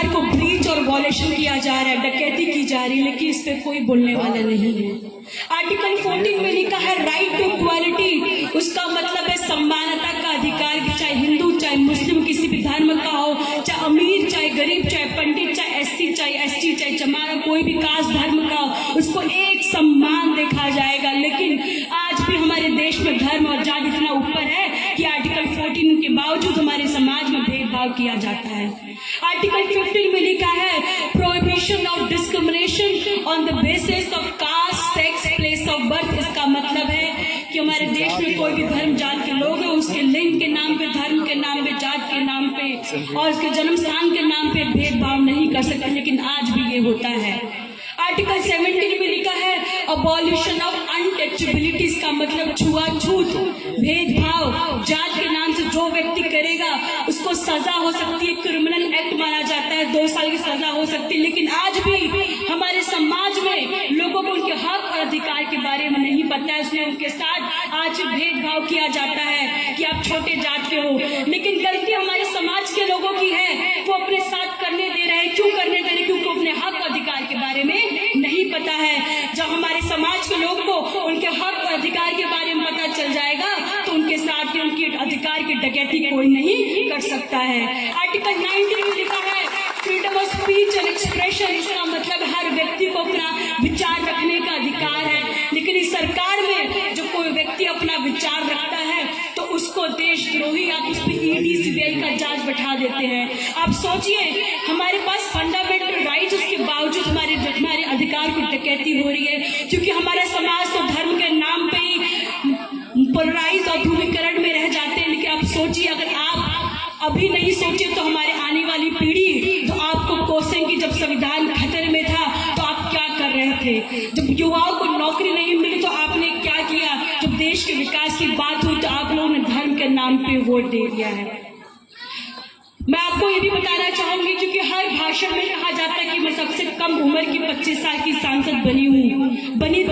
अधिकार को ब्रीच और वॉलेशन किया जा रहा है, डकैती की जा रही है, लेकिन इस पे कोई बोलने वाला नहीं है। आर्टिकल 14 में लिखा है राइट टू इक्वालिटी, उसका मतलब है समानता का अधिकार, चाहे हिंदू चाहे मुस्लिम किसी भी धर्म का हो, चाहे अमीर चाहे गरीब, चाहे पंडित चाहे एससी चाहे एसटी चाहे चमारा, कोई भी कास्ट धर्म का हो, उसको एक सम्मान देखा जाएगा। लेकिन आज भी हमारे देश में धर्म और जाति इतना ऊपर है कि आर्टिकल 14 के बावजूद हमारे समाज में भेदभाव किया जाता है। आर्टिकल 15 में लिखा है prohibition of discrimination on the basis of caste, sex, place of birth. इसका मतलब है कि हमारे देश में कोई भी धर्म जात के लोग हैं, उसके लिंग के नाम पे, धर्म के नाम पे, जात के नाम पे और उसके जन्म स्थान के नाम पे भेदभाव नहीं कर सकते, लेकिन आज भी ये होता है। आर्टिकल 17 में लिखा है अबॉलिशन ऑफ अनटचेबिलिटी, इसका मतलब छुआछूत, भेदभाव, जात के नाम से जो व्यक्ति करेगा उसको सजा हो सकती है, क्रिमिनल एक्ट माना जाता है, 2 साल की सजा हो सकती है। लेकिन आज भी हमारे समाज में लोगों को उनके हक और अधिकार के बारे में नहीं पता है, इसलिए उनके साथ आज भेदभाव किया जाता है कि आप छोटे जात के हो। लेकिन गलती हमारे समाज के लोगों की है, वो अपने साथ करने दे रहे हैं। क्यों करने दे रहे? क्योंकि अपने हक और अधिकार के बारे में नहीं पता है। जब हमारे समाज के लोग को उनके हक और अधिकार के बारे में पता चल जाएगा तो उनके साथ उनके अधिकार की डकैती कोई नहीं कर सकता है। आर्टिकल 19 में लिखा है freedom of speech and expression, इसका मतलब हर व्यक्ति को अपना विचार रखने का अधिकार है। लेकिन इस सरकार में जो कोई व्यक्ति अपना विचार रखता है तो उसको देशद्रोही या उस पर ईडी सीबीआई का जांच बैठा देते हैं। आप सोचिए, हमारे पास फंडामेंटल राइट्स, उसके बावजूद हमारे अधिकार की डकैती हो रही है, क्योंकि हमारा समाज तो धर्म के नाम पे ही पोलराइज और ध्रुवीकरण में रह जाते हैं। लेकिन आप सोचिए, अगर आप अभी नहीं सोचे तो हमारे आने वाली पीढ़ी तो आपको कोसेंगी, जब संविधान खतरे में था तो आप क्या कर रहे थे, जब युवाओं को नौकरी नहीं मिली तो आपने क्या किया, जब देश के विकास की बात हुई तो आप लोगों ने धर्म के नाम पे वोट दे दिया है। मैं आपको ये भी बताना चाहूंगी, क्योंकि हर भाषण में कहा जाता है कि मैं सबसे कम उम्र की 25 साल की सांसद बनी